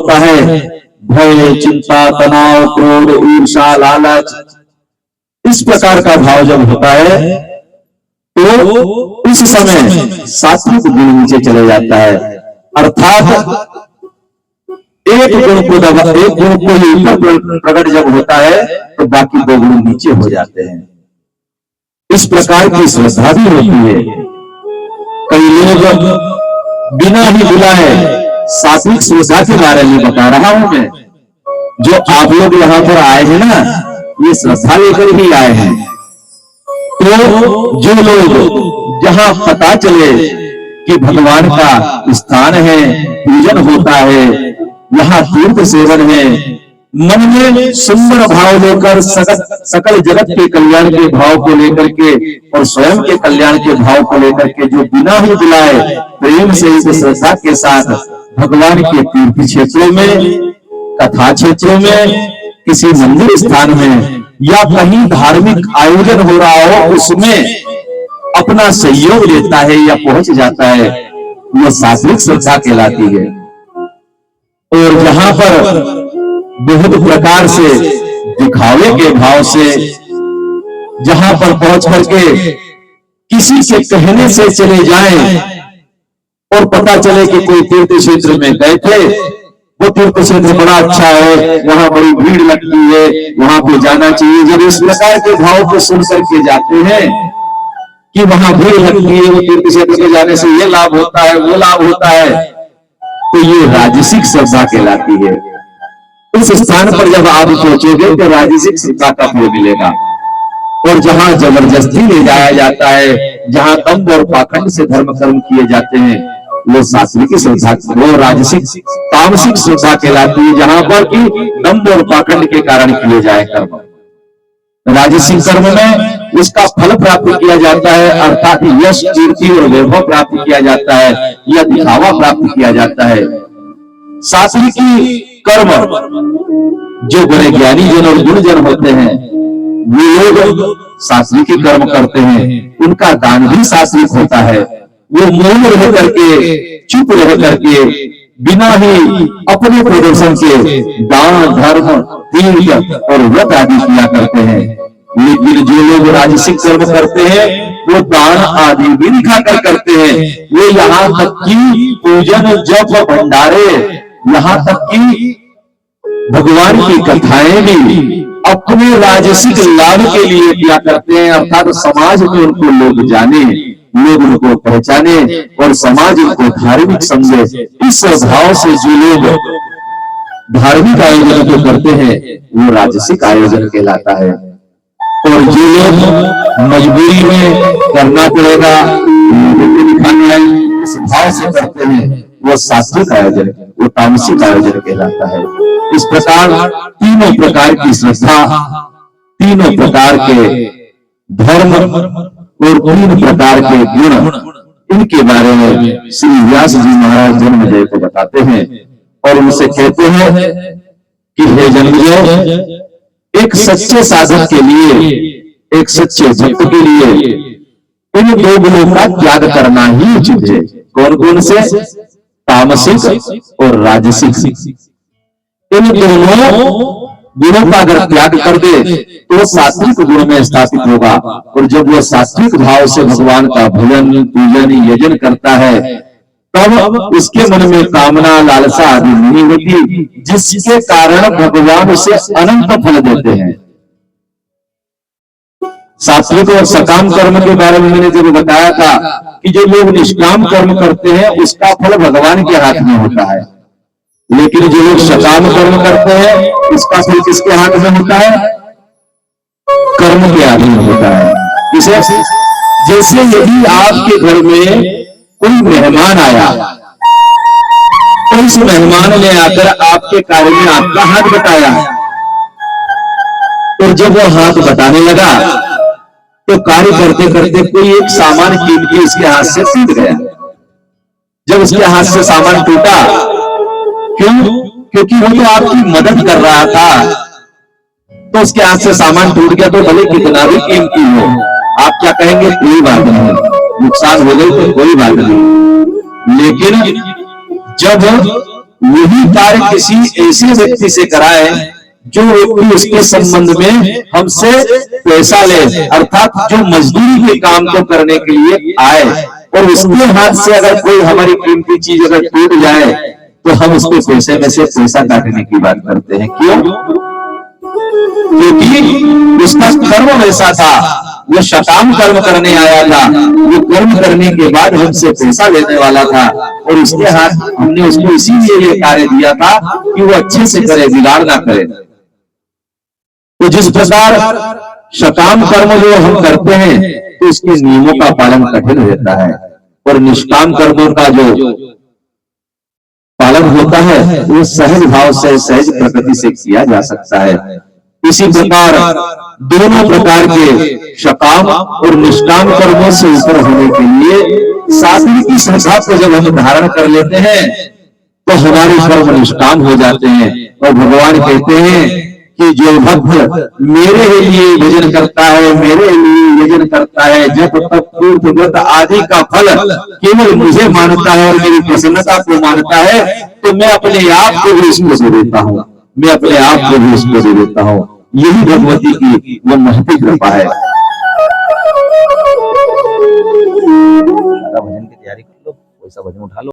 होता है भय, चिंता, तनाव, क्रोध, ईर्ष्या, लालच, इस प्रकार का भाव जब होता है तो उस समय सात्विक गुण नीचे चले जाता है। अर्थात एक गुण को ऊपर प्रकट जब होता है तो बाकी दो गुण नीचे हो जाते हैं। इस प्रकार की श्रद्धा भी होती है। कई लोग बिना ही बुलाए सात्विक श्रद्धा के बारे में बता रहा हूं मैं। जो आप लोग यहां पर आए हैं ना, ये श्रद्धा लेकर ही आए हैं। तो जो लोग जहां पता चले कि भगवान का स्थान है, पूजन होता है, यहाँ तीर्थ सेवन है, मन में सुंदर भाव लेकर सकल जगत के कल्याण के भाव को लेकर के और स्वयं के कल्याण के भाव को लेकर के जो बिना ही बुलाए प्रेम से इस श्रद्धा के साथ भगवान के तीर्थ क्षेत्रों में, कथा क्षेत्रों में, किसी मंदिर स्थान में या कहीं धार्मिक आयोजन हो रहा हो उसमें अपना सहयोग देता है या पहुंच जाता है, वह सात्विक श्रद्धा कहलाती है। और जहां पर बहुत प्रकार से दिखावे के भाव से जहां पर पहुंच करके किसी के कहने से चले जाएं और पता चले कि कोई तीर्थ क्षेत्र में गए थे, वो तीर्थ क्षेत्र बड़ा अच्छा है, वहां बड़ी भीड़ लगती है, वहां पे जाना चाहिए। जब इस प्रकार के भाव को सुन करके जाते हैं कि वहां भीड़ लगती है, वो तीर्थ क्षेत्र के जाने से ये लाभ होता है, वो लाभ होता है, तो ये राजसिक श्रद्धा कहलाती है। उस स्थान पर जब आप पहुंचोगे तो राजसिक श्रद्धा का फल मिलेगा। और जहां जबरदस्ती ले जाया जाता है, जहां दंभ और पाखंड से धर्म कर्म किए जाते हैं, वो सात्विक श्रद्धा, वो राजसिक तामसिक श्रद्धा कहलाती है, जहां पर कि दंभ और पाखंड के कारण किए जाए कर्म। राजसिक कर्म में उसका फल प्राप्त किया जाता है, अर्थात यश, कीर्ति और वैभव प्राप्त किया जाता है या दिखावा प्राप्त किया जाता है। सात्विकी कर्म जो बड़े ज्ञानी जन और गुणजन होते हैं, वे लोग सात्विकी कर्म करते हैं, उनका दान भी सात्विक होता है। वो मौन रह करके, चुप रह करके, बिना ही अपने प्रदर्शन के दान, धर्म, तीर्थ और व्रत आदि किया करते हैं। लेकिन जो लोग राजसिक कर्म करते हैं वो दान आदि भी दिखाकर करते हैं। वो यहाँ तक कि पूजन, जप, भंडारे, यहाँ तक कि भगवान की कथाएं भी अपने राजसिक लाभ के लिए किया करते हैं, अर्थात समाज में उनको लोग जाने, लोग उनको पहचाने और समाज उनको धार्मिक समझे। इस भाव से जो लोग धार्मिक आयोजन को करते हैं वो राजसिक आयोजन कहलाता है। और जो लोग मजबूरी में करना पड़ेगा, दिखाना है, इस भाव से करते हैं, वो सात्विक आयोजन, वो तामसिक आयोजन कहलाता है। इस प्रकार तीनों प्रकार की श्रद्धा, तीनों प्रकार के धर्म और तीन प्रकार के गुण, इनके बारे में श्री व्यास जी महाराज जन्मेजय को बताते हैं और उनसे कहते हैं कि हे जन्मेजय, एक सच्चे साधक के लिए, एक सच्चे भक्त के लिए इन दो गुणों का त्याग करना ही उचित है। कौन कौन से? तामसिक और राजसिक। इन दोनों गुणों का अगर त्याग कर दे तो वो सात्विक गुण में स्थापित होगा। और जब वो सात्विक भाव से भगवान का भजन, पूजन, यजन करता है, तब उसके मन में कामना, लालसा आदि नहीं होती, जिसके कारण भगवान उसे अनंत फल देते हैं। सात्विक और सकाम कर्म के बारे में मैंने जब बताया था कि जो लोग निष्काम कर्म करते हैं उसका फल भगवान के हाथ में होता है, लेकिन जो लोग सकाम कर्म करते हैं उसका फल किसके हाथ में होता है? कर्म के हाथ में होता है। इसे जैसे यदि आपके घर में कोई मेहमान आया तो उस मेहमान ने आकर आपके कार्य में आपका हाथ बटाया, और जब वो हाथ बटाने लगा तो कार्य करते करते कोई एक सामान कीमती उसके हाथ से टूट गया। जब उसके हाथ से सामान टूटा, क्यों? क्योंकि वो तो आपकी मदद कर रहा था, तो उसके हाथ से सामान टूट गया तो भले कितना भी कीमती हो, आप क्या कहेंगे? कोई बात नहीं, नुकसान हो गई तो कोई बात नहीं। लेकिन जब यही कार्य किसी ऐसे व्यक्ति से कराए जो व्यक्ति उसके संबंध में हमसे पैसा ले, अर्थात जो मजदूरी के काम को करने के लिए आए, और उसके हाथ से अगर कोई हमारी कीमती चीज अगर टूट जाए तो हम उसके पैसे में से पैसा काटने की बात करते हैं। क्यों? क्योंकि उसका कर्म वैसा था, वो शकाम कर्म करने आया था, वो कर्म करने के बाद हमसे पैसा लेने वाला था, और उसके हाथ हमने उसको इसीलिए ये कार्य दिया था कि वो अच्छे से करे, बिगाड़ ना करे। तो जिस प्रकार शकाम कर्म जो हम करते हैं तो उसके नियमों का पालन कठिन रहता है, और निष्काम कर्मों का जो पालन होता है वो सहज भाव से, सहज प्रकृति से किया जा सकता है। इसी प्रकार दोनों प्रकार के शकाम और निष्काम कर्मों से ऊपर होने के लिए शास्त्र की श्रद्धा को जब हम धारण कर लेते हैं तो हमारे कर्म निष्काम हो जाते हैं, और भगवान कहते हैं कि जो भक्त मेरे लिए भजन करता है, मेरे लिए भजन करता है, जब तक तीर्थ व्रत आदि का फल केवल मुझे मानता है और मेरी प्रसन्नता को मानता है, तो मैं अपने आप को भी उसको दे देता हूँ, मैं अपने आप को भी उसको दे देता हूँ। यही भगवती की वो महती कृपा है। भजन की तैयारी कर लो, कोई सा भजन उठा लो।